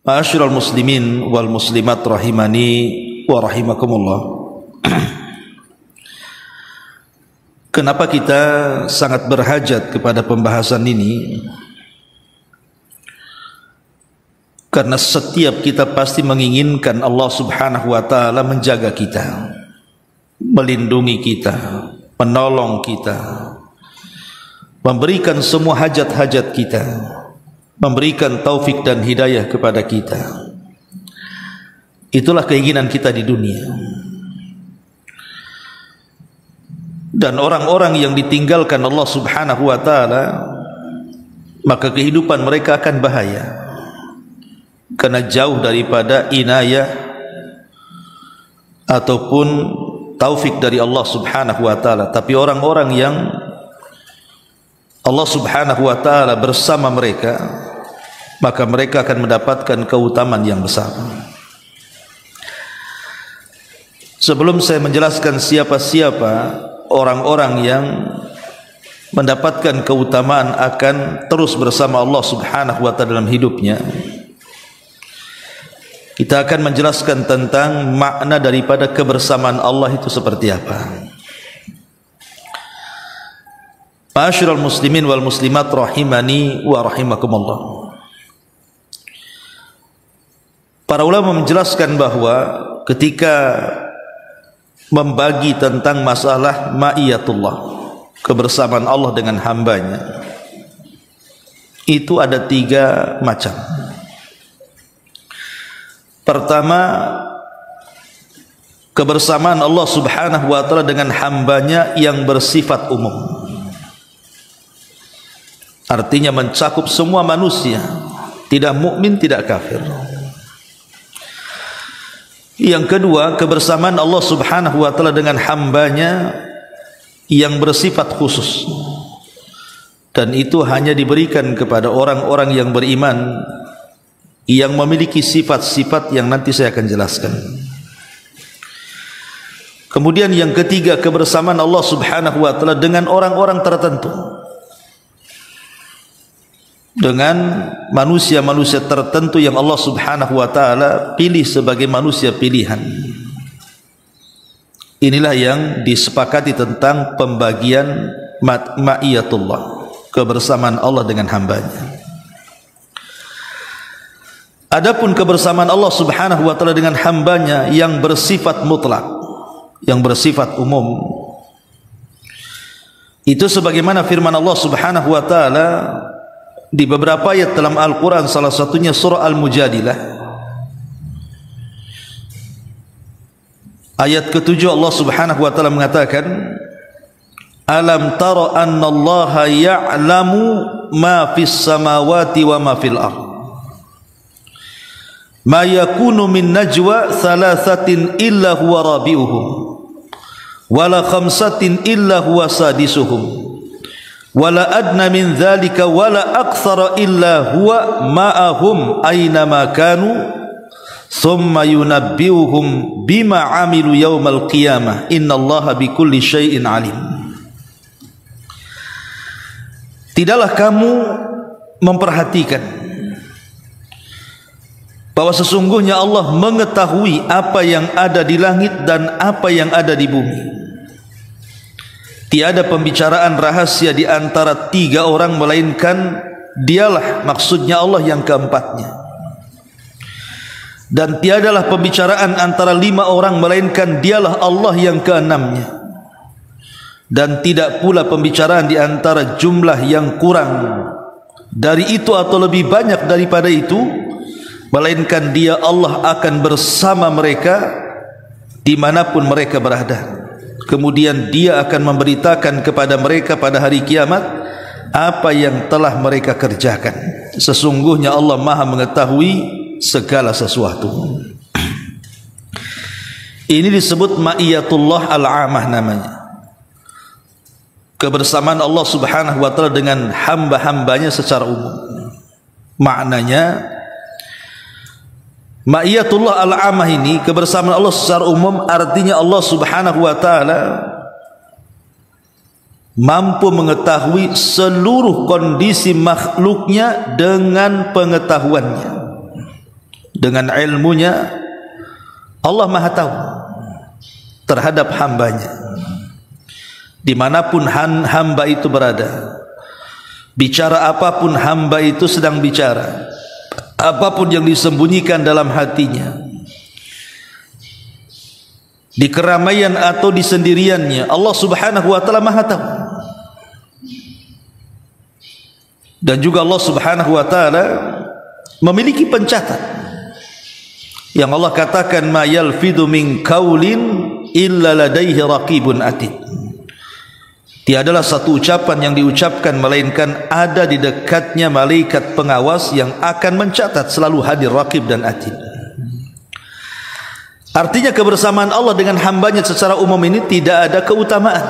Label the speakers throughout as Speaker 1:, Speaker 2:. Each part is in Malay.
Speaker 1: Ma'asyiral muslimin wal muslimat rahimani wa rahimakumullah. Kenapa kita sangat berhajat kepada pembahasan ini? Karena setiap kita pasti menginginkan Allah Subhanahu wa taala menjaga kita, melindungi kita, menolong kita, memberikan semua hajat-hajat kita, memberikan taufik dan hidayah kepada kita. Itulah keinginan kita di dunia. Dan orang-orang yang ditinggalkan Allah Subhanahu wa taala, maka kehidupan mereka akan bahaya, karena jauh daripada inayah ataupun taufik dari Allah Subhanahu wa taala. Tapi orang-orang yang Allah Subhanahu wa taala bersama mereka, maka mereka akan mendapatkan keutamaan yang besar. Sebelum saya menjelaskan siapa-siapa orang-orang yang mendapatkan keutamaan akan terus bersama Allah Subhanahu wa taala dalam hidupnya, kita akan menjelaskan tentang makna daripada kebersamaan Allah itu seperti apa. Ma'asyiral muslimin wal muslimat rahimani wa rahimakumullah. Para ulama menjelaskan bahwa ketika membagi tentang masalah ma'iyatullah, kebersamaan Allah dengan hambanya, itu ada 3 macam. Pertama, kebersamaan Allah Subhanahu wa taala dengan hambanya yang bersifat umum, artinya mencakup semua manusia, tidak mukmin, tidak kafir. Yang kedua, kebersamaan Allah Subhanahu wa taala dengan hambanya yang bersifat khusus, dan itu hanya diberikan kepada orang-orang yang beriman, yang memiliki sifat-sifat yang nanti saya akan jelaskan. Kemudian yang ketiga, kebersamaan Allah Subhanahu wa taala dengan orang-orang tertentu, dengan manusia-manusia tertentu yang Allah Subhanahu wa taala pilih sebagai manusia pilihan. Inilah yang disepakati tentang pembagian ma'iyatullah, kebersamaan Allah dengan hambanya. Adapun kebersamaan Allah Subhanahu wa taala dengan hambanya yang bersifat mutlak, yang bersifat umum, itu sebagaimana firman Allah Subhanahu wa taala di beberapa ayat dalam Al-Quran, salah satunya surah Al-Mujadilah ayat ke-7, Allah Subhanahu wa taala mengatakan, alam tara anna allaha ya'lamu ma fis samawati wa ma fil ard ma yakunu min najwa thalathatin illa huwa rabi'uhum wala khamsatin illa huwa sadisuhum wala adna min dhalika wala akthara illa huwa ma'ahum aynama kanu thumma yunabbi'uhum bima 'amilu yaumal qiyamah innallaha bikulli syai'in alim. Tidaklah kamu memperhatikan bahwa sesungguhnya Allah mengetahui apa yang ada di langit dan apa yang ada di bumi. Tiada pembicaraan rahasia di antara 3 orang melainkan dialah, maksudnya Allah, yang keempatnya. Dan tiadalah pembicaraan antara 5 orang melainkan dialah Allah yang keenamnya. Dan tidak pula pembicaraan di antara jumlah yang kurang dari itu atau lebih banyak daripada itu, melainkan dia Allah akan bersama mereka dimanapun mereka berada. Kemudian dia akan memberitakan kepada mereka pada hari kiamat apa yang telah mereka kerjakan. Sesungguhnya Allah Maha mengetahui segala sesuatu. Ini disebut ma'iyatullah al-amah namanya, kebersamaan Allah Subhanahu wa taala dengan hamba-hambanya secara umum. Maknanya ma'iyatullah al-amah ini, kebersamaan Allah secara umum, artinya Allah Subhanahu wa taala mampu mengetahui seluruh kondisi makhluknya dengan pengetahuannya. dengan ilmunya Allah Maha tahu terhadap hambanya. Dimanapun hamba itu berada, bicara apapun hamba itu sedang bicara, apapun yang disembunyikan dalam hatinya, di keramaian atau di sendiriannya, Allah Subhanahu wa taala Maha tahu. Dan juga Allah Subhanahu wa taala memiliki pencatat yang Allah katakan, ma yalfidu min qaulin illa ladaihi raqibun atid. Tiadalah satu ucapan yang diucapkan melainkan ada di dekatnya malaikat pengawas yang akan mencatat, selalu hadir raqib dan atid. Artinya kebersamaan Allah dengan hambanya secara umum ini tidak ada keutamaan.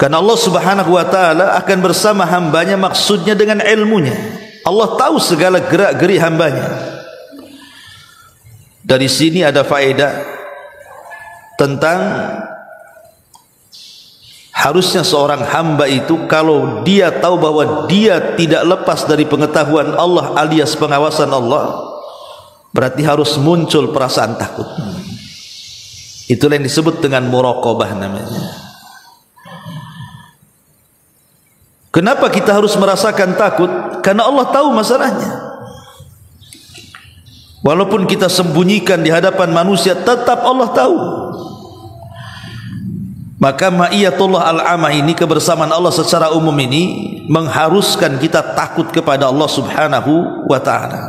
Speaker 1: Karena Allah Subhanahu wa taala akan bersama hambanya maksudnya dengan ilmunya. Allah tahu segala gerak-geri hambanya. Dari sini ada faedah tentang harusnya seorang hamba itu kalau dia tahu bahwa dia tidak lepas dari pengetahuan Allah alias pengawasan Allah, berarti harus muncul perasaan takut. Itulah yang disebut dengan muraqabah namanya. Kenapa kita harus merasakan takut? Karena Allah tahu masalahnya. Walaupun kita sembunyikan di hadapan manusia, tetap Allah tahu. Maka ma'iyatullah al-amah ini, kebersamaan Allah secara umum ini, mengharuskan kita takut kepada Allah Subhanahu wa ta'ala.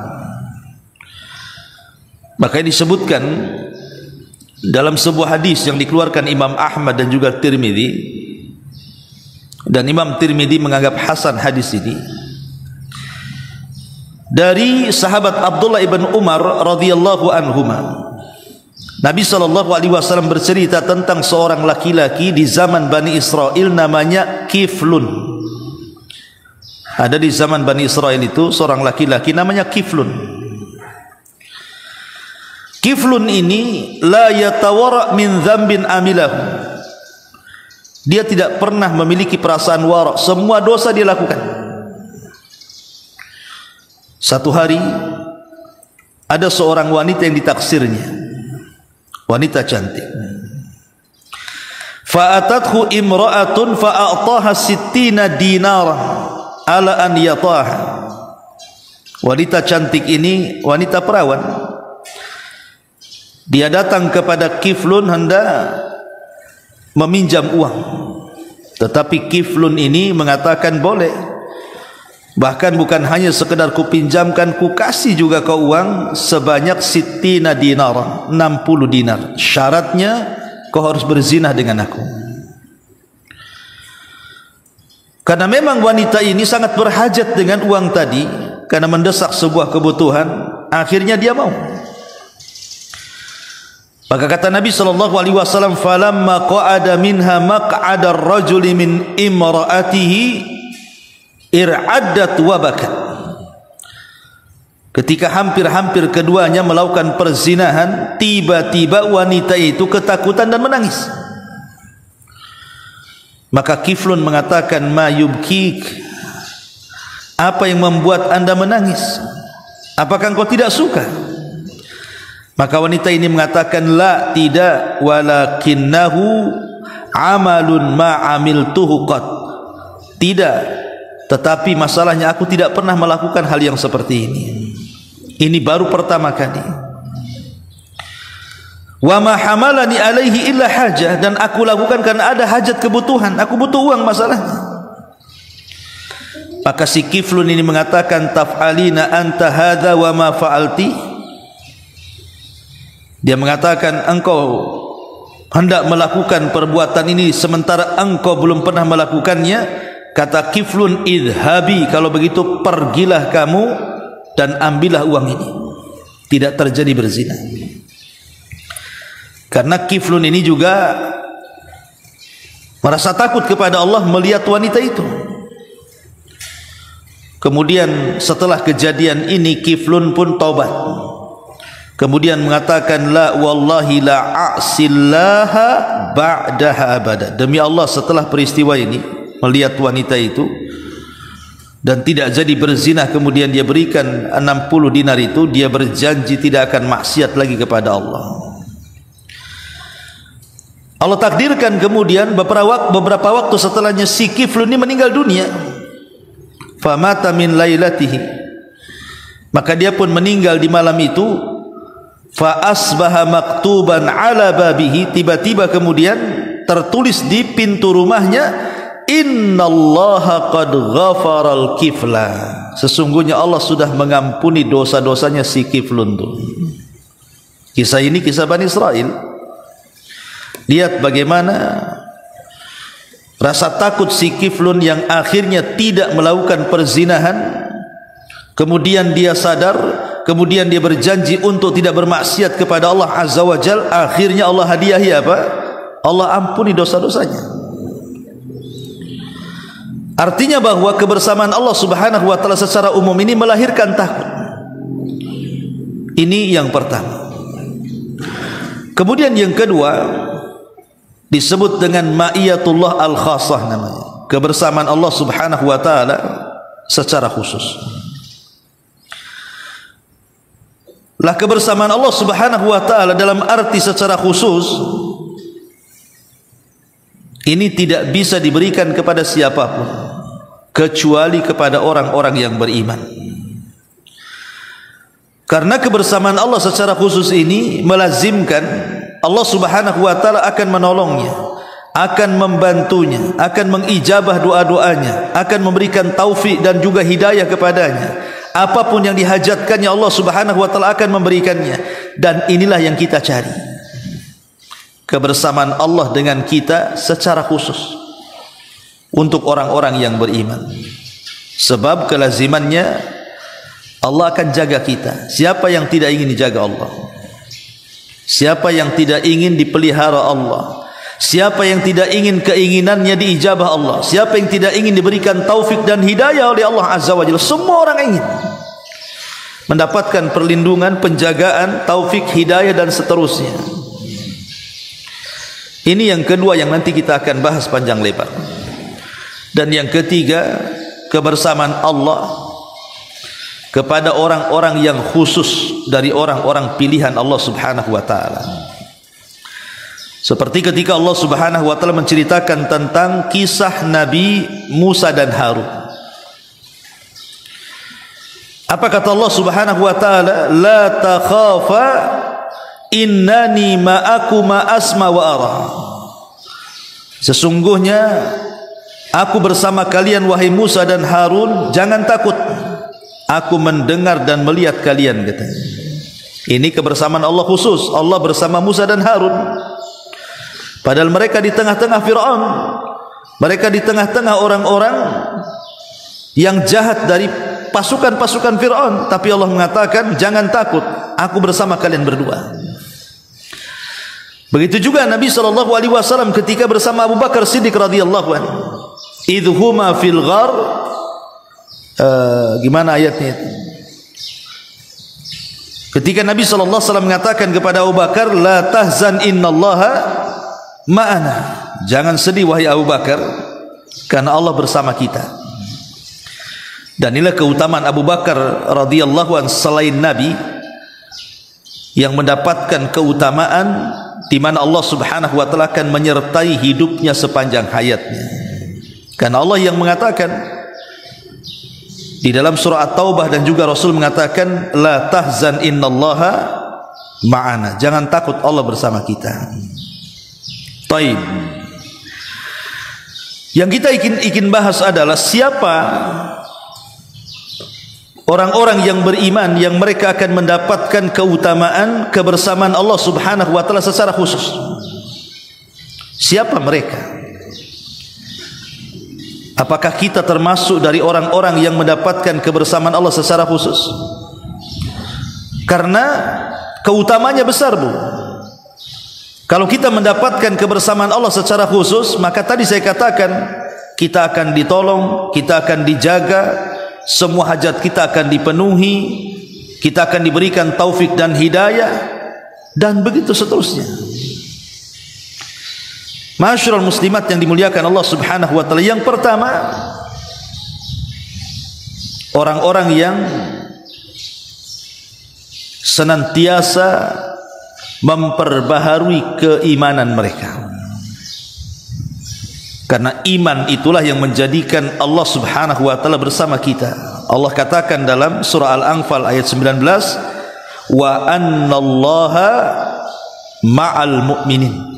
Speaker 1: Makanya disebutkan dalam sebuah hadis yang dikeluarkan Imam Ahmad dan juga Tirmidzi, dan Imam Tirmidzi menganggap hasan hadis ini, dari sahabat Abdullah ibn Umar radhiyallahu anhuma. Nabi SAW bercerita tentang seorang laki-laki di zaman Bani Israel namanya Kiflun. Ada di zaman Bani Israel itu seorang laki-laki namanya Kiflun. Kiflun ini la yatawara min dzambin amilahu. Dia tidak pernah memiliki perasaan wara, semua dosa dia lakukan. Satu hari ada seorang wanita yang ditaksirnya, wanita cantik. Fa'atathu imra'atun fa'a'taha 60 dinaran ala an yataha. Wanita cantik ini wanita perawan. Dia datang kepada Kiflun hendak meminjam uang, tetapi Kiflun ini mengatakan boleh. Bahkan bukan hanya sekedar kupinjamkan, ku kasih juga kau uang sebanyak 60 dinar, 60 dinar. Syaratnya kau harus berzinah dengan aku. Karena memang wanita ini sangat berhajat dengan uang tadi, karena mendesak sebuah kebutuhan, akhirnya dia mau. Maka kata Nabi SAW, falamma qa'ada minha maq'ada ar-rajuli min imra'atihi ir'addat wa bakat. Ketika hampir-hampir keduanya melakukan perzinahan, tiba-tiba wanita itu ketakutan dan menangis. Maka Kiflun mengatakan, ma yubkik, apa yang membuat anda menangis? Apakah engkau tidak suka? Maka wanita ini mengatakan, la, tidak, walakinnahu amalun ma amiltuhu qat. Tidak, tetapi masalahnya aku tidak pernah melakukan hal yang seperti ini. Ini baru pertama kali. Wa ma hamalani alaihi illa hajah, dan aku lakukan karena ada hajat kebutuhan, aku butuh uang masalahnya. Maka si Kiflun ini mengatakan, taf'alina anta hadza wa ma fa'alti. Dia mengatakan, engkau hendak melakukan perbuatan ini sementara engkau belum pernah melakukannya. Kata Kiflun, idhabi, kalau begitu pergilah kamu dan ambillah uang ini. Tidak terjadi berzina. Karena Kiflun ini juga merasa takut kepada Allah melihat wanita itu. Kemudian setelah kejadian ini Kiflun pun taubat. Kemudian mengatakan, la wallahi la a'sillaha ba'daha abada. Demi Allah, setelah peristiwa ini, melihat wanita itu, dan tidak jadi berzina, kemudian dia berikan 60 dinar itu, dia berjanji tidak akan maksiat lagi kepada Allah. Allah takdirkan kemudian beberapa waktu setelahnya si Kiflun ini meninggal dunia. Famata min lailatihi, maka dia pun meninggal di malam itu. Fa asbaha maktuban ala babihi, tiba-tiba kemudian tertulis di pintu rumahnya, innallaha qad ghafaral kifla, sesungguhnya Allah sudah mengampuni dosa-dosanya si Kiflun itu. Kisah ini kisah Bani Israel. Lihat bagaimana rasa takut si Kiflun yang akhirnya tidak melakukan perzinahan, kemudian dia sadar, kemudian dia berjanji untuk tidak bermaksiat kepada Allah Azza wa Jal. Akhirnya Allah hadiahi apa? Allah ampuni dosa-dosanya. Artinya bahwa kebersamaan Allah Subhanahu wa taala secara umum ini melahirkan takut. Ini yang pertama. Kemudian yang kedua disebut dengan ma'iyatullah al-khassah namanya. Kebersamaan Allah Subhanahu wa taala secara khusus. Lah kebersamaan Allah Subhanahu wa taala dalam arti secara khusus ini tidak bisa diberikan kepada siapapun kecuali kepada orang-orang yang beriman. Karena kebersamaan Allah secara khusus ini melazimkan Allah Subhanahu wa taala akan menolongnya, akan membantunya, akan mengijabah doa-doanya, akan memberikan taufik dan juga hidayah kepadanya. Apapun yang dihajatkannya Allah Subhanahu wa taala akan memberikannya. Dan inilah yang kita cari, kebersamaan Allah dengan kita secara khusus untuk orang-orang yang beriman. Sebab kelazimannya Allah akan jaga kita. Siapa yang tidak ingin dijaga Allah? Siapa yang tidak ingin dipelihara Allah? Siapa yang tidak ingin keinginannya diijabah Allah? Siapa yang tidak ingin diberikan taufik dan hidayah oleh Allah Azza wa Jalla? Semua orang ingin mendapatkan perlindungan, penjagaan, taufik, hidayah dan seterusnya. Ini yang kedua yang nanti kita akan bahas panjang lebar. Dan yang ketiga, kebersamaan Allah kepada orang-orang yang khusus dari orang-orang pilihan Allah Subhanahu wa taala. Seperti ketika Allah Subhanahu wa taala menceritakan tentang kisah Nabi Musa dan Harun. Apa kata Allah Subhanahu wa taala? La takhafa innani ma'akuma asma wa ara. Sesungguhnya aku bersama kalian wahai Musa dan Harun, jangan takut. Aku mendengar dan melihat kalian, katanya. Ini kebersamaan Allah khusus. Allah bersama Musa dan Harun. Padahal mereka di tengah-tengah Fir'aun. Mereka di tengah-tengah orang-orang yang jahat dari pasukan-pasukan Fir'aun. Tapi Allah mengatakan, jangan takut, aku bersama kalian berdua. Begitu juga Nabi SAW ketika bersama Abu Bakar Siddiq radhiyallahu anhu. Idhuma fil ghar, gimana ayatnya itu? Ketika Nabi SAW mengatakan kepada Abu Bakar, la tahzan innallaha ma'ana, jangan sedih wahai Abu Bakar, karena Allah bersama kita. Dan inilah keutamaan Abu Bakar radhiyallahu anhu selain Nabi, yang mendapatkan keutamaan di mana Allah Subhanahu wa taala akan menyertai hidupnya sepanjang hayatnya. Karena Allah yang mengatakan di dalam surah At-Taubah, dan juga Rasul mengatakan, la tahzan innallaha ma'ana, jangan takut, Allah bersama kita. Taib. Yang kita ingin bahas adalah siapa orang-orang yang beriman yang mereka akan mendapatkan keutamaan kebersamaan Allah Subhanahu wa taala secara khusus. Siapa mereka? Apakah kita termasuk dari orang-orang yang mendapatkan kebersamaan Allah secara khusus? Karena keutamanya besar, Bu. Kalau kita mendapatkan kebersamaan Allah secara khusus, maka tadi saya katakan kita akan ditolong, kita akan dijaga, semua hajat kita akan dipenuhi, kita akan diberikan taufik dan hidayah, dan begitu seterusnya. Masyarul muslimat yang dimuliakan Allah Subhanahu wa taala, yang pertama orang-orang yang senantiasa memperbaharui keimanan mereka. Karena iman itulah yang menjadikan Allah Subhanahu wa taala bersama kita. Allah katakan dalam surah Al-Anfal ayat 19, wa annallaha ma'al mu'minin.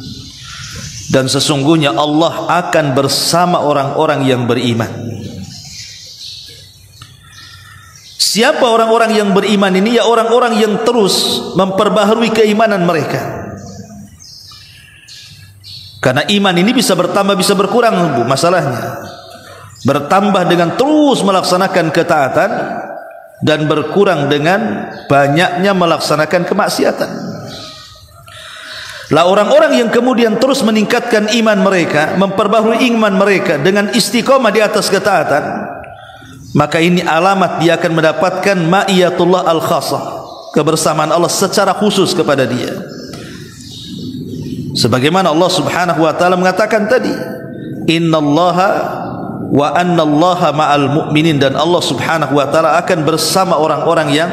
Speaker 1: Dan sesungguhnya Allah akan bersama orang-orang yang beriman. Siapa orang-orang yang beriman ini? Ya orang-orang yang terus memperbaharui keimanan mereka. Karena iman ini bisa bertambah, bisa berkurang, Bu, masalahnya. Bertambah dengan terus melaksanakan ketaatan dan berkurang dengan banyaknya melaksanakan kemaksiatan. Lah orang-orang yang kemudian terus meningkatkan iman mereka, memperbaharui iman mereka dengan istiqomah di atas ketaatan, maka ini alamat dia akan mendapatkan ma'iyatullah al-khassah, kebersamaan Allah secara khusus kepada dia. Sebagaimana Allah Subhanahu wa taala mengatakan tadi, innallaha wa annallaha ma'al mu'minin, dan Allah Subhanahu wa taala akan bersama orang-orang yang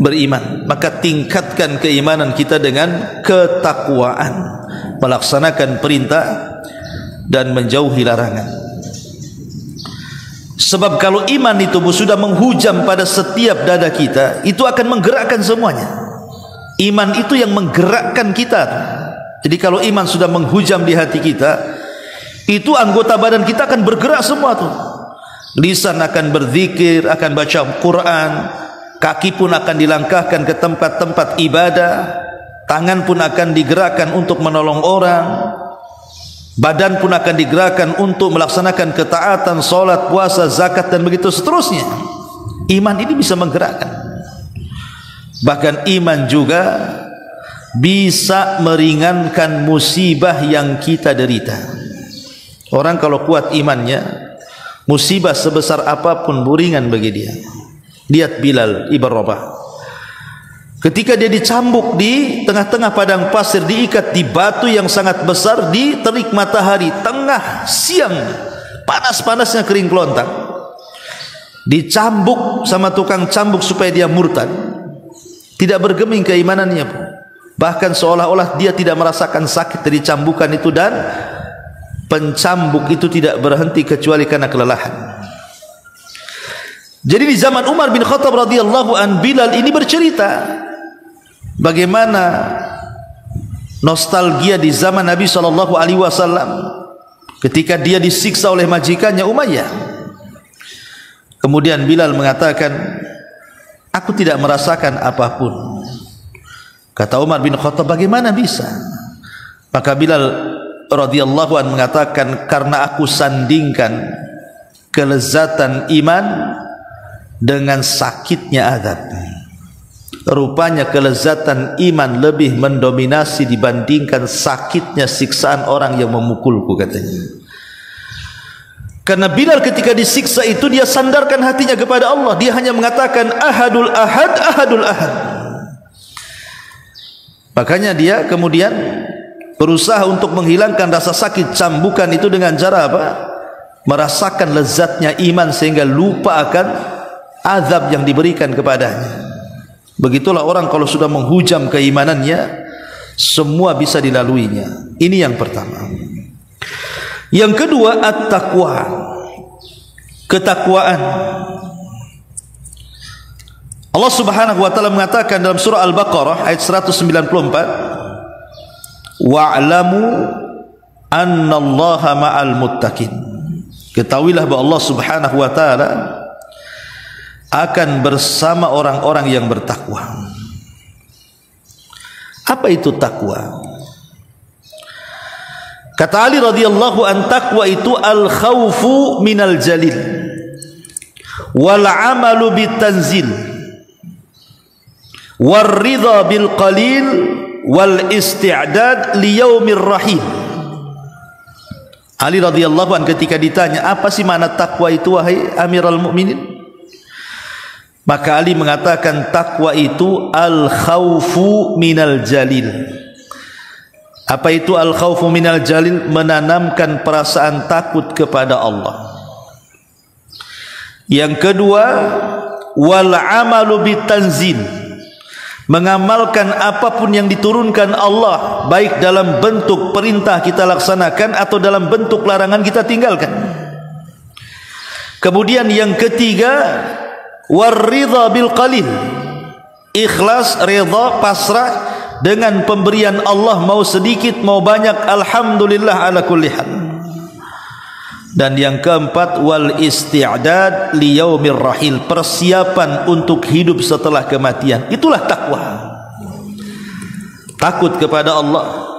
Speaker 1: beriman. Maka tingkatkan keimanan kita dengan ketakwaan, melaksanakan perintah dan menjauhi larangan. Sebab kalau iman itu sudah menghujam pada setiap dada kita, itu akan menggerakkan semuanya. Iman itu yang menggerakkan kita. Jadi kalau iman sudah menghujam di hati kita, itu anggota badan kita akan bergerak semua tuh. Lisan akan berzikir, akan baca Quran, kaki pun akan dilangkahkan ke tempat-tempat ibadah, tangan pun akan digerakkan untuk menolong orang, badan pun akan digerakkan untuk melaksanakan ketaatan, solat, puasa, zakat, dan begitu seterusnya. Iman ini bisa menggerakkan. Bahkan iman juga bisa meringankan musibah yang kita derita. Orang kalau kuat imannya, musibah sebesar apapun ringan bagi dia. Lihat Bilal ibn Rabah, ketika dia dicambuk di tengah-tengah padang pasir, diikat di batu yang sangat besar, di terik matahari, tengah siang, panas-panasnya kering kelontang, dicambuk sama tukang cambuk supaya dia murtad. Tidak bergeming keimanannya, bahkan seolah-olah dia tidak merasakan sakit dari cambukan itu, dan pencambuk itu tidak berhenti kecuali karena kelelahan. Jadi di zaman Umar bin Khattab radhiyallahu an, Bilal ini bercerita bagaimana nostalgia di zaman Nabi SAW ketika dia disiksa oleh majikannya Umayyah. Kemudian Bilal mengatakan, aku tidak merasakan apapun. Kata Umar bin Khattab, bagaimana bisa? Maka Bilal radhiyallahu an mengatakan, karena aku sandingkan kelezatan iman dengan sakitnya azab. Rupanya kelezatan iman lebih mendominasi dibandingkan sakitnya siksaan orang yang memukulku, katanya. Karena Bilal ketika disiksa itu, dia sandarkan hatinya kepada Allah. Dia hanya mengatakan ahadul ahad, ahadul ahad. Makanya dia kemudian berusaha untuk menghilangkan rasa sakit cambukan itu dengan cara apa? Merasakan lezatnya iman sehingga lupa akan azab yang diberikan kepadanya. Begitulah orang kalau sudah menghujam keimanannya, semua bisa dilaluinya. Ini yang pertama. Yang kedua, at-taqwa, ketakwaan. Allah Subhanahu wa taala mengatakan dalam surah Al-Baqarah ayat 194, wa'lamu annallaha ma'al muttaqin. Ketahuilah bahwa Allah Subhanahu wa taala akan bersama orang-orang yang bertakwa. Apa itu takwa? Kata Ali radhiyallahu an, takwa itu al-khawfu minal jalil wal amalu bitanzil war ridha bil qalil wal isti'dad li yaumir rahim. Ali radhiyallahu an ketika ditanya, apa sih makna takwa itu wahai Amirul Mukminin? Maka Ali mengatakan, takwa itu al-khawfu minal jalil. Apa itu al-khawfu minal jalil? Menanamkan perasaan takut kepada Allah. Yang kedua, wal amalu bitanzil, mengamalkan apapun yang diturunkan Allah, baik dalam bentuk perintah kita laksanakan atau dalam bentuk larangan kita tinggalkan. Kemudian yang ketiga, warridha bil qalil, ikhlas, redha, pasrah dengan pemberian Allah, mau sedikit mau banyak, alhamdulillah ala kulli hal. Dan yang keempat, wal isti'dad li yaumir rahil, persiapan untuk hidup setelah kematian. Itulah takwa. Takut kepada Allah.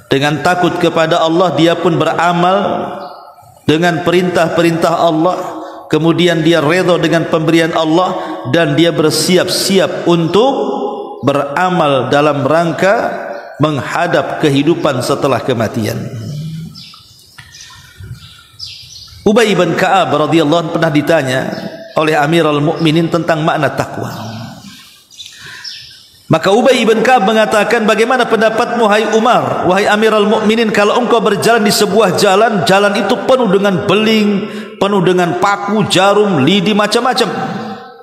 Speaker 1: Dengan takut kepada Allah dia pun beramal dengan perintah-perintah Allah, kemudian dia redha dengan pemberian Allah, dan dia bersiap-siap untuk beramal dalam rangka menghadap kehidupan setelah kematian. Ubay bin Ka'ab radhiyallahu anhu pernah ditanya oleh Amirul Mukminin tentang makna takwa. Maka Ubay bin Ka'ab mengatakan, bagaimana pendapatmu hai Umar, wahai Amirul Mukminin, kalau engkau berjalan di sebuah jalan, jalan itu penuh dengan beling, penuh dengan paku, jarum, lidi, macam-macam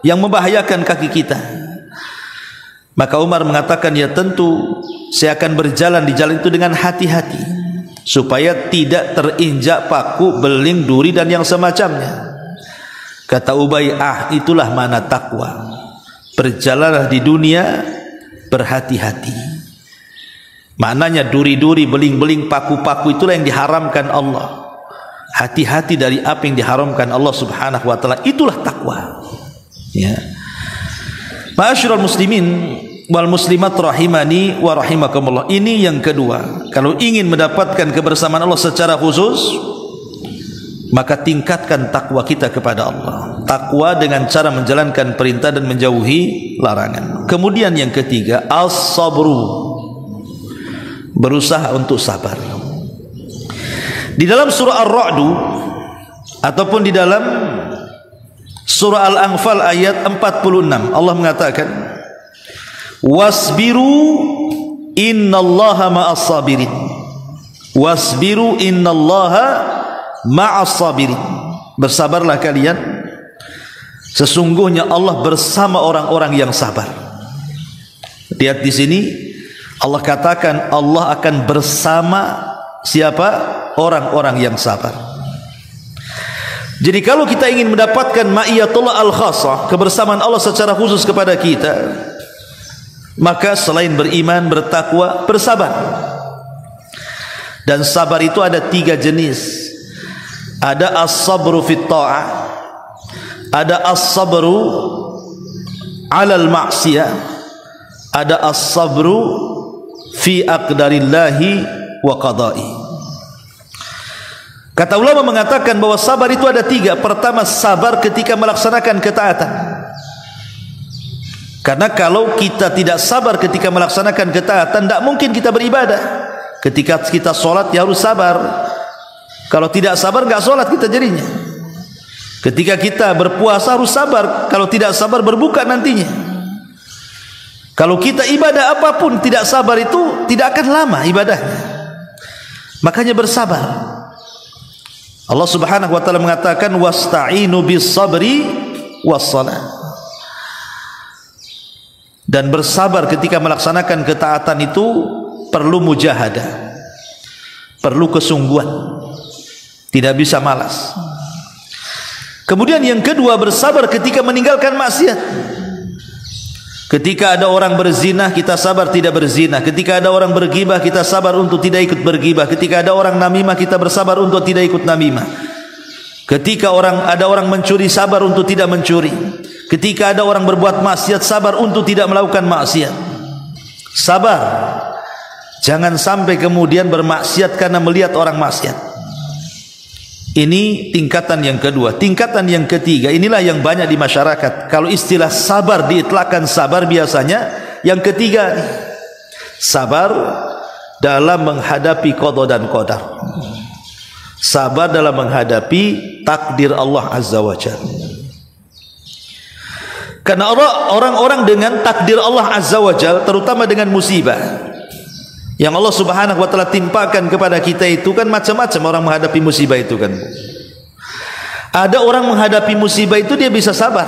Speaker 1: yang membahayakan kaki kita. Maka Umar mengatakan, ya tentu saya akan berjalan di jalan itu dengan hati-hati, supaya tidak terinjak paku, beling, duri dan yang semacamnya. Kata Ubay, itulah makna takwa. Berjalanlah di dunia berhati-hati. Maknanya duri-duri, beling-beling, paku-paku itulah yang diharamkan Allah. Hati-hati dari apa yang diharamkan Allah subhanahu wa ta'ala. Itulah takwa. Ya. Ma'asyiral muslimin wal muslimat rahimani wa rahimakumullah. Ini yang kedua. Kalau ingin mendapatkan kebersamaan Allah secara khusus, maka tingkatkan takwa kita kepada Allah. Takwa dengan cara menjalankan perintah dan menjauhi larangan. Kemudian yang ketiga, as-sabru, berusaha untuk sabar. Di dalam surah Ar-Ra'du ataupun di dalam surah Al-Anfal ayat 46, Allah mengatakan, wasbiru innallaha ma'as sabirin. Wasbiru innallaha ma'as sabirin. Bersabarlah kalian, sesungguhnya Allah bersama orang-orang yang sabar. Lihat di sini Allah katakan Allah akan bersama siapa? Orang-orang yang sabar. Jadi kalau kita ingin mendapatkan ma'iyatullah al-khasah, kebersamaan Allah secara khusus kepada kita, maka selain beriman, bertakwa, bersabar. Dan sabar itu ada 3 jenis. Ada as-sabru fit ta'ah, ada as-sabru 'alal ma'siyah, ada as-sabru fi aqdarillahi wa qada'i. Kata ulama mengatakan bahwa sabar itu ada 3. Pertama, sabar ketika melaksanakan ketaatan. Karena kalau kita tidak sabar ketika melaksanakan ketaatan, tidak mungkin kita beribadah. Ketika kita sholat ya harus sabar. Kalau tidak sabar nggak sholat kita jadinya. Ketika kita berpuasa harus sabar. Kalau tidak sabar berbuka nantinya. Kalau kita ibadah apapun tidak sabar itu tidak akan lama ibadahnya. Makanya bersabar. Allah subhanahu wa ta'ala mengatakan, wasta'inu bis sabri was salah. Dan bersabar ketika melaksanakan ketaatan itu perlu mujahadah, perlu kesungguhan, tidak bisa malas. Kemudian yang kedua, bersabar ketika meninggalkan maksiat. Ketika ada orang berzina, kita sabar tidak berzina. Ketika ada orang bergibah, kita sabar untuk tidak ikut bergibah. Ketika ada orang namimah, kita bersabar untuk tidak ikut namimah. Ketika ada orang mencuri, sabar untuk tidak mencuri. Ketika ada orang berbuat maksiat, sabar untuk tidak melakukan maksiat. Sabar. Jangan sampai kemudian bermaksiat karena melihat orang maksiat. Ini tingkatan yang kedua. Tingkatan yang ketiga, inilah yang banyak di masyarakat. Kalau istilah sabar diitlakkan sabar, biasanya yang ketiga, sabar dalam menghadapi qada dan qadar. Sabar dalam menghadapi takdir Allah Azza wa Jalla. Karena orang-orang dengan takdir Allah Azza wa Jalla, terutama dengan musibah yang Allah subhanahu wa ta'ala timpakan kepada kita itu kan macam-macam orang menghadapi musibah itu kan. Ada orang menghadapi musibah itu dia bisa sabar.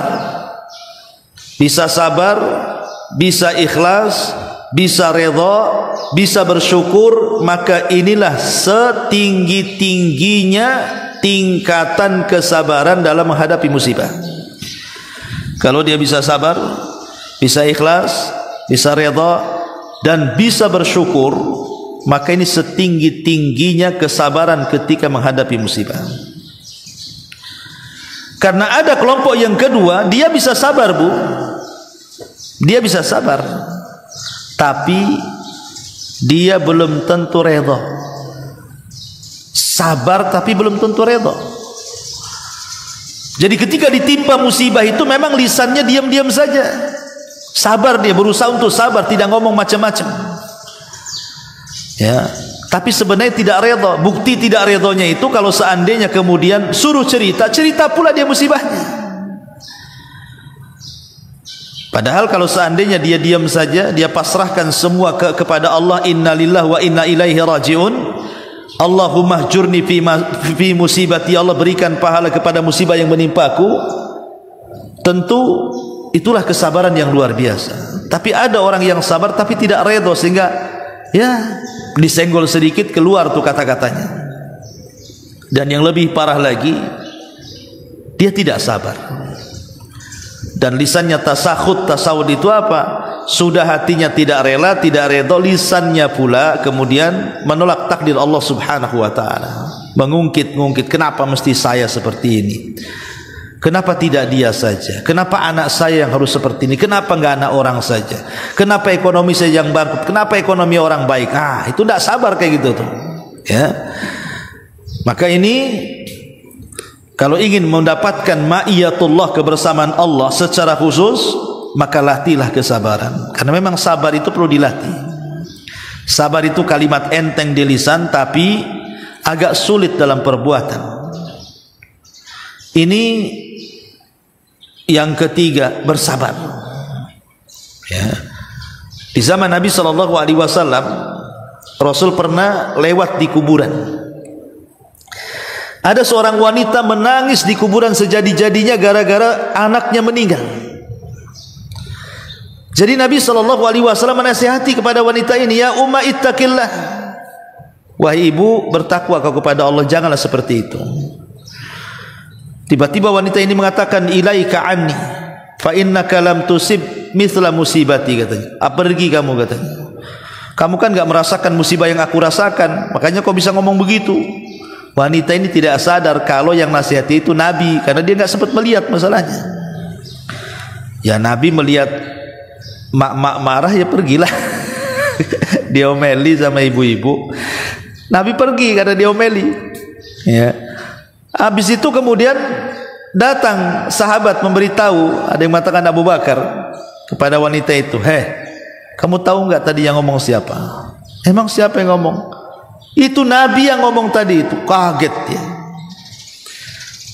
Speaker 1: Bisa sabar, bisa ikhlas, bisa redha, bisa bersyukur, maka inilah setinggi-tingginya tingkatan kesabaran dalam menghadapi musibah. Kalau dia bisa sabar, bisa ikhlas, bisa redha, dan bisa bersyukur, maka ini setinggi-tingginya kesabaran ketika menghadapi musibah. Karena ada kelompok yang kedua, dia bisa sabar, Bu. Dia bisa sabar, tapi dia belum tentu redha. Sabar tapi belum tentu redha. Jadi ketika ditimpa musibah itu memang lisannya diam-diam saja. Sabar, dia berusaha untuk sabar, tidak ngomong macam-macam. Ya, tapi sebenarnya tidak redha. Bukti tidak redhonya itu kalau seandainya kemudian suruh cerita, cerita pula dia musibahnya. Padahal kalau seandainya dia diam saja, dia pasrahkan semua kepada Allah, innalillahi wa inna ilaihi rajiun, Allahumma jurni fi musibati, Allah berikan pahala kepada musibah yang menimpaku, tentu itulah kesabaran yang luar biasa. Tapi ada orang yang sabar tapi tidak redha, sehingga ya disenggol sedikit keluar tuh kata-katanya. Dan yang lebih parah lagi, dia tidak sabar. Dan lisannya tasakhut, tasawud itu apa? Sudah hatinya tidak rela, tidak redha, lisannya pula kemudian menolak takdir Allah Subhanahu wa taala. Mengungkit-ungkit, kenapa mesti saya seperti ini? Kenapa tidak dia saja? Kenapa anak saya yang harus seperti ini? Kenapa enggak anak orang saja? Kenapa ekonomi saya yang bangkrut? Kenapa ekonomi orang baik? Ah, itu tidak sabar kayak gitu tuh. Ya. Maka ini kalau ingin mendapatkan ma'iyatullah, kebersamaan Allah secara khusus, maka latihlah kesabaran. Karena memang sabar itu perlu dilatih. Sabar itu kalimat enteng di lisan tapi agak sulit dalam perbuatan. Ini yang ketiga, bersabar. Ya. Di zaman Nabi SAW, Rasul pernah lewat di kuburan. Ada seorang wanita menangis di kuburan sejadi-jadinya gara-gara anaknya meninggal. Jadi Nabi SAW menasihati kepada wanita ini, ya umma ittaqillah, wahai ibu, bertakwa kau kepada Allah, janganlah seperti itu. Tiba-tiba wanita ini mengatakan, ilaika anni fa innaka lam tusib mithla musibati, katanya. Pergi kamu, katanya. Kamu kan enggak merasakan musibah yang aku rasakan, makanya kau bisa ngomong begitu. Wanita ini tidak sadar kalau yang nasihati itu Nabi, karena dia enggak sempat melihat masalahnya. Ya Nabi melihat mak-mak marah, ya pergilah. Diomeli sama ibu-ibu. Nabi pergi karena diomeli. Ya. Habis itu kemudian datang sahabat memberitahu, ada yang mengatakan Abu Bakar kepada wanita itu, kamu tahu enggak tadi yang ngomong siapa? Emang siapa yang ngomong? Itu Nabi yang ngomong tadi itu. Kaget dia,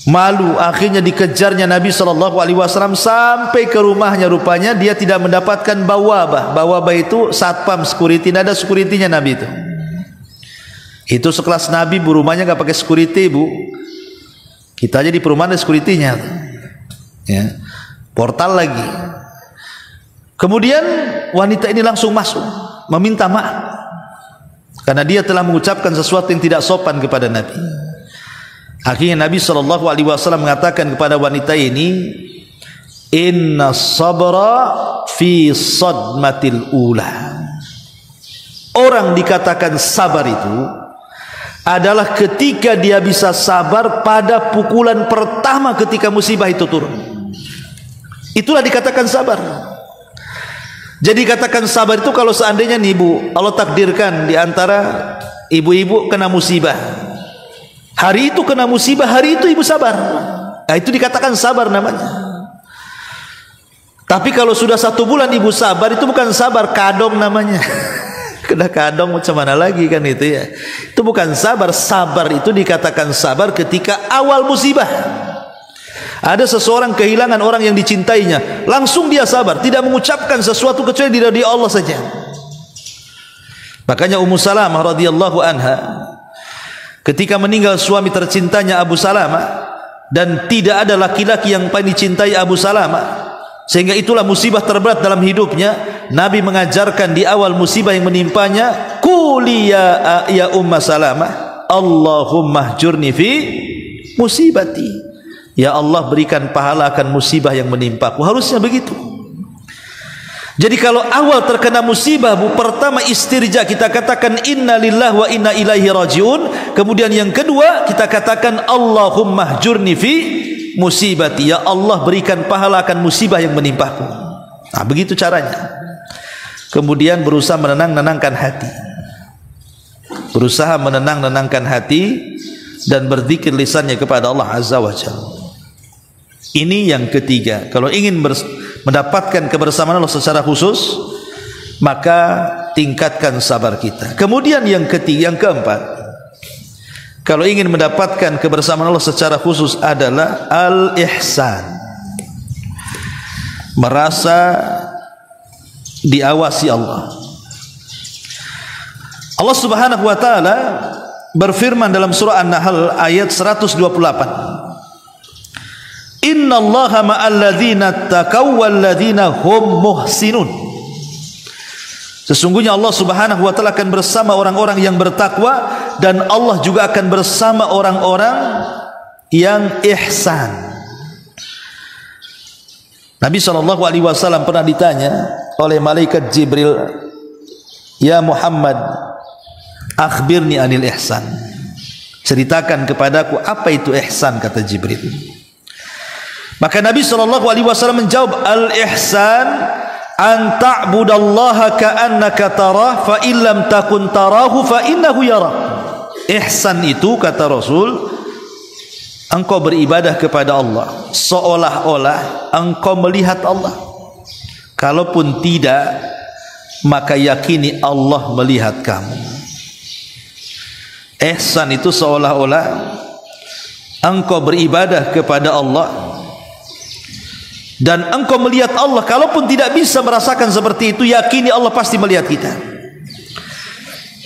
Speaker 1: malu, akhirnya dikejarnya Nabi SAW sampai ke rumahnya. Rupanya dia tidak mendapatkan bawabah. Bawabah itu satpam, security. Tidak ada securitynya Nabi itu. Itu sekelas Nabi, bu, rumahnya gak pakai security, bu. Kita aja di perumahan ada securitynya, ya. Portal lagi. Kemudian wanita ini langsung masuk meminta maaf karena dia telah mengucapkan sesuatu yang tidak sopan kepada Nabi. Akhirnya Nabi SAW mengatakan kepada wanita ini, inna sabra fi sadmatil ula. Orang dikatakan sabar itu adalah ketika dia bisa sabar pada pukulan pertama ketika musibah itu turun. Itulah dikatakan sabar. Jadi katakan sabar itu kalau seandainya nih Bu, Allah takdirkan di antara ibu-ibu kena musibah, hari itu kena musibah, hari itu ibu sabar, nah itu dikatakan sabar namanya. Tapi kalau sudah 1 bulan ibu sabar, itu bukan sabar, kadong namanya. Kena kadong macam mana lagi kan itu ya. Itu bukan sabar. Sabar itu dikatakan sabar ketika awal musibah. Ada seseorang kehilangan orang yang dicintainya, langsung dia sabar, tidak mengucapkan sesuatu kecuali dari Allah saja. Makanya Ummu Salamah radhiyallahu anha ketika meninggal suami tercintanya Abu Salamah, dan tidak ada laki-laki yang paling dicintai Abu Salamah, sehingga itulah musibah terberat dalam hidupnya. Nabi mengajarkan di awal musibah yang menimpanya, quli ya Umma Salamah Allahumma hjurni fi musibati, ya Allah berikan pahala akan musibah yang menimpaku. Harusnya begitu. Jadi kalau awal terkena musibah, pertama istirja, kita katakan inna lillahi wa inna ilaihi rajiun. Kemudian yang kedua kita katakan Allahumma hjurni fi musibati, ya Allah berikan pahala akan musibah yang menimpaku. Nah, begitu caranya. Kemudian berusaha menenangkan hati, berusaha menenangkan hati dan berzikir lisannya kepada Allah Azza wa Jalla. Ini yang ketiga. Kalau ingin mendapatkan kebersamaan Allah secara khusus, maka tingkatkan sabar kita. Kemudian yang keempat, kalau ingin mendapatkan kebersamaan Allah secara khusus adalah al-ihsan, merasa diawasi Allah. Allah Subhanahu wa taala berfirman dalam surah An-Nahl ayat 128, innallaha ma'al ladzina taqaw wal ladzina hum muhsinun. Sesungguhnya Allah Subhanahu wa taala akan bersama orang-orang yang bertakwa, dan Allah juga akan bersama orang-orang yang ihsan. Nabi SAW pernah ditanya oleh malaikat Jibril, ya Muhammad, akhbirni anil ihsan, ceritakan kepadaku apa itu ihsan, kata Jibril. Maka Nabi SAW menjawab, al-ihsan an ta'budallaha ka'annaka tarah fa illam takun tarahu fa innahu yarah. Ihsan itu, kata Rasul, engkau beribadah kepada Allah seolah-olah engkau melihat Allah. Kalaupun tidak, maka yakini Allah melihat kamu. Ihsan itu seolah-olah engkau beribadah kepada Allah dan engkau melihat Allah. Kalaupun tidak bisa merasakan seperti itu, yakini Allah pasti melihat kita.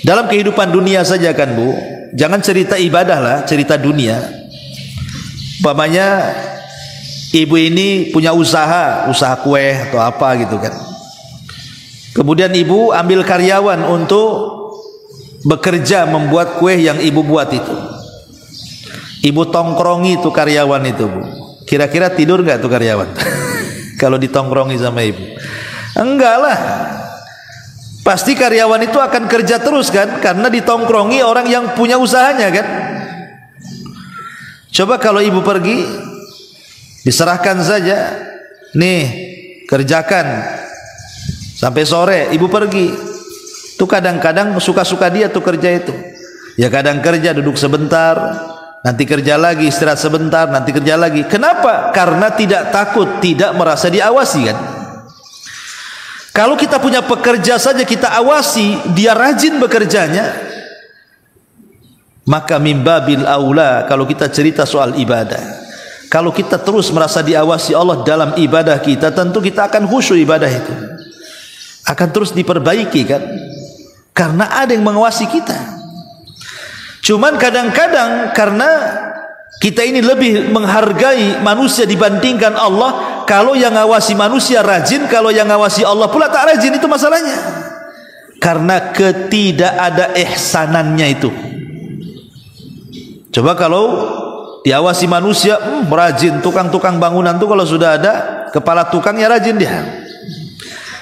Speaker 1: Dalam kehidupan dunia saja kan Bu, jangan cerita ibadah lah, cerita dunia. Umpamanya ibu ini punya usaha kue atau apa gitu kan. Kemudian ibu ambil karyawan untuk bekerja membuat kue yang ibu buat itu. Ibu tongkrongi itu karyawan itu Bu. Kira-kira tidur nggak tuh karyawan? Kalau ditongkrongi sama ibu? Enggak lah. Pasti karyawan itu akan kerja terus kan, karena ditongkrongi orang yang punya usahanya kan. Coba kalau ibu pergi, diserahkan saja, nih kerjakan sampai sore, ibu pergi. Tuh kadang-kadang suka-suka dia tuh kerja itu. Ya kadang kerja duduk sebentar, nanti kerja lagi, istirahat sebentar, nanti kerja lagi. Kenapa? Karena tidak takut, tidak merasa diawasi kan. Kalau kita punya pekerja saja kita awasi, dia rajin bekerjanya, maka mimbabil aula kalau kita cerita soal ibadah. Kalau kita terus merasa diawasi Allah dalam ibadah kita, tentu kita akan khusyuk ibadah itu. Akan terus diperbaiki kan, karena ada yang mengawasi kita. Cuman kadang-kadang karena kita ini lebih menghargai manusia dibandingkan Allah, kalau yang ngawasi manusia rajin, kalau yang ngawasi Allah pula tak rajin, itu masalahnya. Karena ketidakada ihsanannya itu. Coba kalau diawasi manusia, rajin, tukang-tukang bangunan tuh kalau sudah ada kepala tukangnya rajin dia.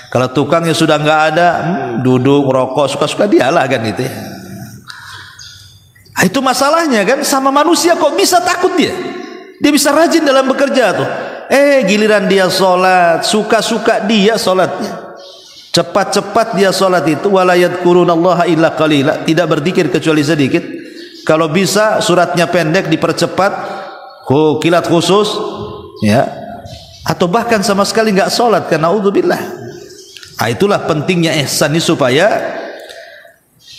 Speaker 1: Kalau tukangnya sudah nggak ada, duduk rokok suka-suka dialah kan itu ya. Itu masalahnya kan, sama manusia kok bisa takut dia. Dia bisa rajin dalam bekerja tuh. Giliran dia sholat, suka-suka dia sholatnya. Cepat-cepat dia sholat itu, wala yadhkurunallaha illa qalila, tidak berzikir kecuali sedikit. Kalau bisa suratnya pendek dipercepat, kilat khusus, ya. Atau bahkan sama sekali nggak sholat, karena naudzubillah. Itulah pentingnya ihsan ini, supaya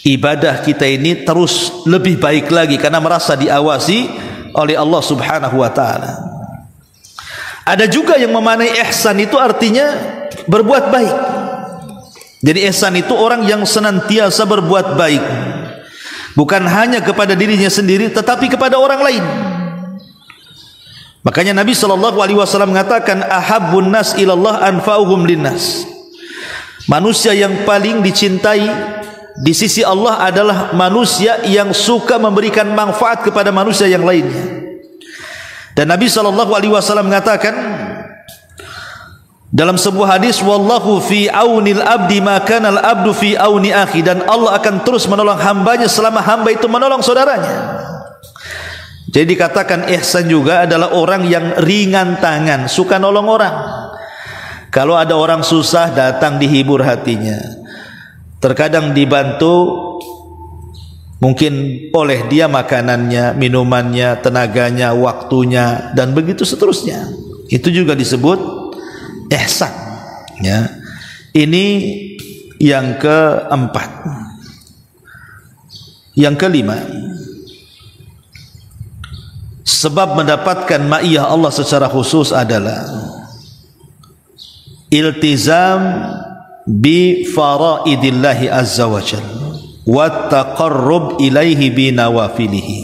Speaker 1: ibadah kita ini terus lebih baik lagi karena merasa diawasi oleh Allah Subhanahu wa taala. Ada juga yang memaknai ihsan itu artinya berbuat baik. Jadi ihsan itu orang yang senantiasa berbuat baik, bukan hanya kepada dirinya sendiri tetapi kepada orang lain. Makanya Nabi SAW mengatakan, ahabbun nas ilallah anfa'uhum linnas. Manusia yang paling dicintai di sisi Allah adalah manusia yang suka memberikan manfaat kepada manusia yang lainnya. Dan Nabi SAW mengatakan dalam sebuah hadis, wallahu fi aunil abdi ma kana al abdu fi auni akhi, dan Allah akan terus menolong hambanya selama hamba itu menolong saudaranya. Jadi dikatakan ihsan juga adalah orang yang ringan tangan, suka nolong orang. Kalau ada orang susah, datang dihibur hatinya. Terkadang dibantu mungkin oleh dia makanannya, minumannya, tenaganya, waktunya, dan begitu seterusnya. Itu juga disebut ihsan, ya. Ini yang keempat. Yang kelima, sebab mendapatkan ma'iyah Allah secara khusus adalah iltizam bi faraidillahi azza wa jalla wa taqarrub ilaihi bi nawafilihi.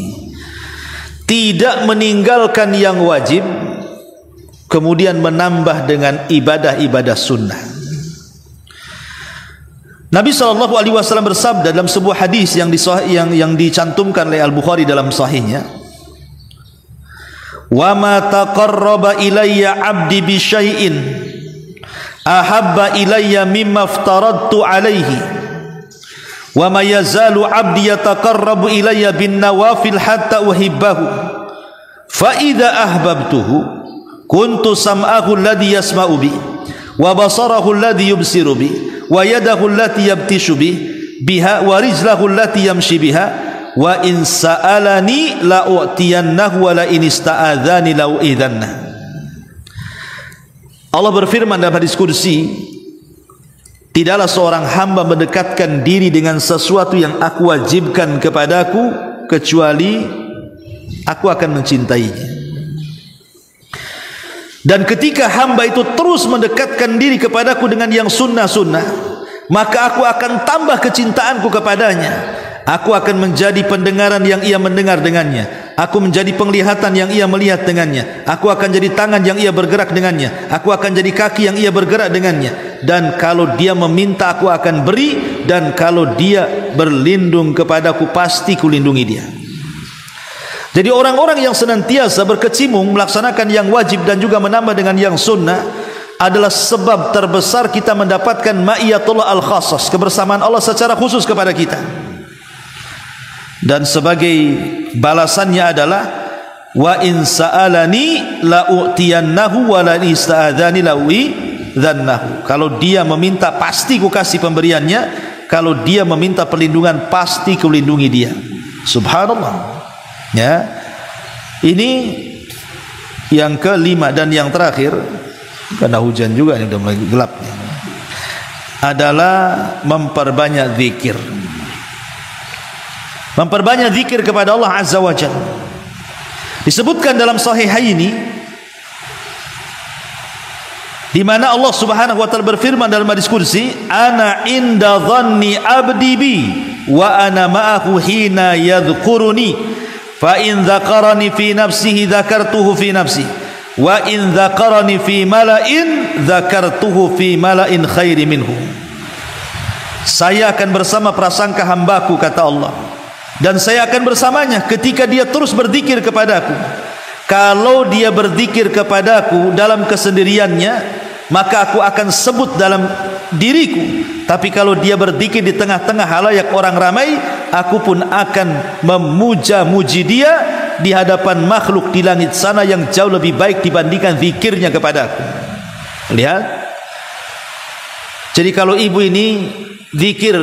Speaker 1: Tidak meninggalkan yang wajib kemudian menambah dengan ibadah-ibadah sunnah. Nabi SAW bersabda dalam sebuah hadis yang dicantumkan oleh Al-Bukhari dalam sahihnya, wa ma taqarraba ilayya 'abdi bi syai'in ahabba ilayya mimma aftaradtu alaihi wa ma yazalu 'abdi yataqarrabu ilayya bin nawafil hatta uhibbahu fa idza ahbabtuhu kuntu sam'ahu alladhi yasma'u bi wa basarahu alladhi yubsiru bi wa yadahu allati yabtishu bi biha wa rijlahu allati yamshi biha wa in sa'alani la u'tiyannahu wa la in ista'adzani la u'idhanna. Allah berfirman dalam hadis kursi, tidaklah seorang hamba mendekatkan diri dengan sesuatu yang aku wajibkan kepadaku kecuali aku akan mencintainya. Dan ketika hamba itu terus mendekatkan diri kepadaku dengan yang sunnah-sunnah, maka aku akan tambah kecintaanku kepadanya. Aku akan menjadi pendengaran yang ia mendengar dengannya. Aku menjadi penglihatan yang ia melihat dengannya. Aku akan jadi tangan yang ia bergerak dengannya. Aku akan jadi kaki yang ia bergerak dengannya. Dan kalau dia meminta, aku akan beri. Dan kalau dia berlindung kepadaku, pasti kulindungi dia. Jadi orang-orang yang senantiasa berkecimpung melaksanakan yang wajib dan juga menambah dengan yang sunnah adalah sebab terbesar kita mendapatkan ma'iyatullah al-khassas, kebersamaan Allah secara khusus kepada kita. Dan sebagai balasannya adalah wa in sa'alani la u'tiyannahu wa la ista'adzani la u'idhannahu. Kalau dia meminta, pasti ku kasih pemberiannya. Kalau dia meminta perlindungan, pasti ku lindungi dia. Subhanallah. Ya. Ini yang kelima. Dan yang terakhir, karena hujan juga ini udah mulai gelap, adalah memperbanyak zikir. Memperbanyak zikir kepada Allah Azza wa Jalla. Disebutkan dalam Sahihaini, di mana Allah Subhanahu wa taala berfirman dalam hadis kursi, ana inda dhanni abdi bi wa ana ma'ahu hina yadhkuruni fa in dzakarani fi nafsihi dzakartuhu fi nafsi wa in dzakarani fi mala'in dzakartuhu fi mala'in khairi minhu. Saya akan bersama prasangka hambaku, kata Allah, dan saya akan bersamanya ketika dia terus berzikir kepadaku. Kalau dia berzikir kepadaku dalam kesendiriannya, maka aku akan sebut dalam diriku. Tapi kalau dia berzikir di tengah-tengah halayak orang ramai, aku pun akan memuja-muji dia di hadapan makhluk di langit sana yang jauh lebih baik dibandingkan zikirnya kepadaku. Lihat. Jadi kalau ibu ini zikir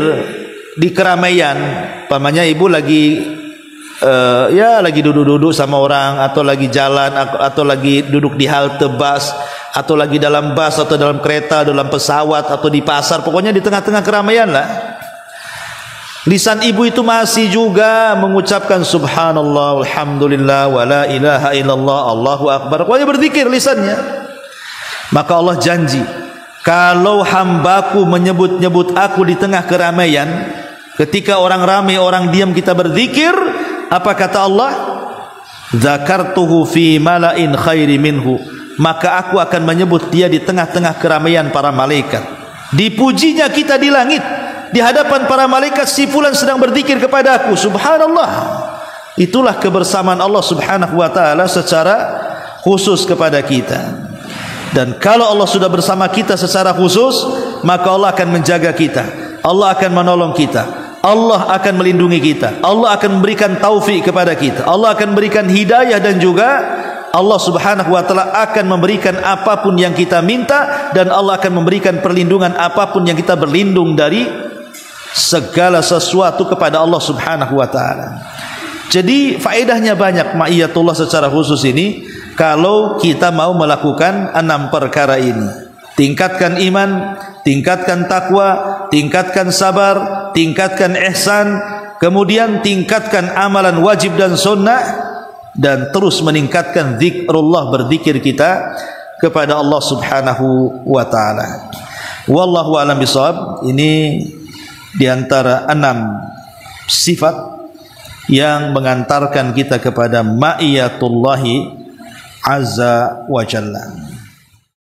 Speaker 1: di keramaian, pamannya ibu lagi lagi duduk-duduk sama orang, atau lagi jalan, atau lagi duduk di halte bus, atau lagi dalam bus, atau dalam kereta, dalam pesawat, atau di pasar, pokoknya di tengah-tengah keramaian lah. Lisan ibu itu masih juga mengucapkan subhanallah, alhamdulillah, wa la ilaha illallah, Allahu akbar, pokoknya berzikir lisannya. Maka Allah janji, kalau hambaku menyebut-nyebut aku di tengah keramaian, ketika orang ramai, orang diam, kita berzikir, apa kata Allah? Dzakartuhu fi mala'in khairi minhu, maka aku akan menyebut dia di tengah-tengah keramaian para malaikat. Dipujinya kita di langit, di hadapan para malaikat, si fulan sedang berzikir kepada aku. Subhanallah. Itulah kebersamaan Allah Subhanahu wa taala secara khusus kepada kita. Dan kalau Allah sudah bersama kita secara khusus, maka Allah akan menjaga kita, Allah akan menolong kita, Allah akan melindungi kita, Allah akan memberikan taufik kepada kita, Allah akan memberikan hidayah, dan juga Allah Subhanahu wa taala akan memberikan apapun yang kita minta, dan Allah akan memberikan perlindungan apapun yang kita berlindung dari segala sesuatu kepada Allah Subhanahu wa taala. Jadi faedahnya banyak ma'iyatullah secara khusus ini kalau kita mau melakukan 6 perkara ini. Tingkatkan iman, tingkatkan takwa, tingkatkan sabar, tingkatkan ihsan, kemudian tingkatkan amalan wajib dan sunnah, dan terus meningkatkan zikrullah, berzikir kita kepada Allah Subhanahu wa taala. Wallahu a'lam bishawab. Ini di antara 6 sifat yang mengantarkan kita kepada ma'iyatullahi azza wa jalla.